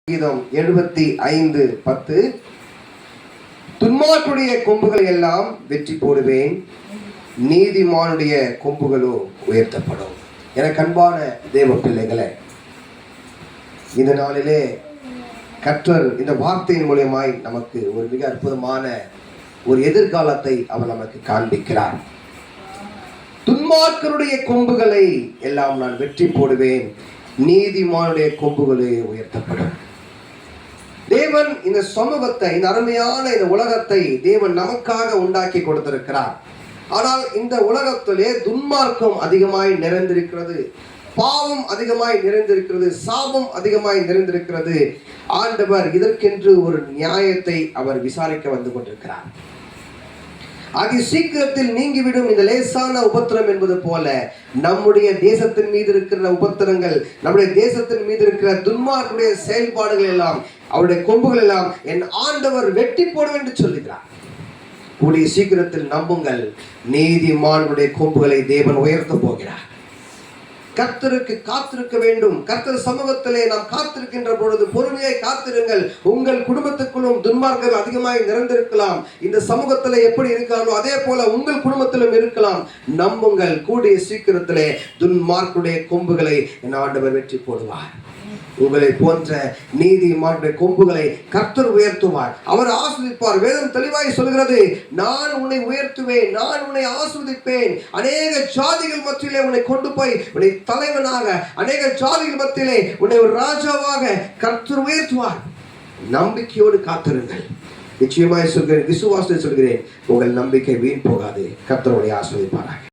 கீதம் 75:10 துன்மார்க்குடைய கொம்புகளை எல்லாம் வெற்றி போடுவேன், நீதிமானுடைய கொம்புகளோ உயர்த்தப்படும். எனக்கு அன்பான தேவ பிள்ளைகளே, இந்த நாளிலே கர்த்தர் இந்த வார்த்தையின் மூலமாய் நமக்கு ஒரு மிக அற்புதமான ஒரு எதிர்காலத்தை அவர் நமக்கு காண்பிக்கிறார். துன்மார்க்கருடைய கொம்புகளை எல்லாம் நான் வெற்றி போடுவேன், நீதிமானுடைய கொம்புகளே உயர்த்தப்படும். தேவன் இந்த சமூகத்தை, இந்த அருமையான இந்த உலகத்தை தேவன் நமக்காக உண்டாக்கி கொடுத்திருக்கிறார். ஆனால் இந்த உலகத்திலே துன்மார்க்கம் அதிகமாய் நிறைந்திருக்கிறது, பாவம் அதிகமாய் நிறைந்திருக்கிறது, சாபம் அதிகமாய் நிறைந்திருக்கிறது. ஆண்டவர் இதற்கென்று ஒரு நியாயத்தை அவர் விசாரிக்க வந்து கொண்டிருக்கிறார். அதி சீக்கிரத்தில் நீங்கிவிடும் இந்த லேசான உபத்திரம் என்பது போல நம்முடைய தேசத்தின் மீது இருக்கிற உபத்திரங்கள், நம்முடைய தேசத்தின் மீது இருக்கிற துன்மார்க்குடைய செயல்பாடுகள் எல்லாம், அவருடைய கொம்புகள் எல்லாம் என் ஆண்டவர் வெட்டி போடும் என்று சொல்லுகிறார். கூடிய சீக்கிரத்தில் நம்புங்கள், நீதிமானுடைய கொம்புகளை தேவன் உயர்த்த போகிறார். கர்த்தருக்கு காத்திருக்க வேண்டும். கர்த்தர் சமூகத்திலே நாம் காத்திருக்கின்ற பொழுது பொறுமையை காத்திருங்கள். உங்கள் குடும்பத்துக்குள்ளும் துன்மார்க்கர்கள் அதிகமாய் நிறைந்திருக்கலாம். இந்த சமூகத்திலே எப்படி இருக்காங்களோ அதே போல உங்கள் குடும்பத்திலும் இருக்கலாம். நம்புங்கள், கூடிய சீக்கிரத்திலே துன்மார்க்குடைய கொம்புகளை என் ஆண்டவர் வெற்றி போடுவார். உங்களை போன்ற நீதிமானுடைய கொம்புகளை கர்த்தர் உயர்த்துவார், அவர் ஆசீர்வதிப்பார். வேதம் தெளிவாய் சொல்கிறது, நான் உன்னை உயர்த்துவேன், நான் உன்னை ஆசீர்வதிப்பேன், அநேக ஜாதிகள் மத்தியிலே உன்னை கொண்டு போய் உன்னை தலைவனாக, அநேக ஜாதிகள் மத்தியிலே உன்னை ஒரு ராஜாவாக கர்த்தர் உயர்த்துவார். நம்பிக்கையோடு காத்திருங்கள். நிச்சயமாய் சொல்கிறேன், விசுவாசத்தை சொல்கிறேன், உங்கள் நம்பிக்கை வீண் போகாது. கர்த்தர் உன்னை ஆசீர்வதிப்பாராக.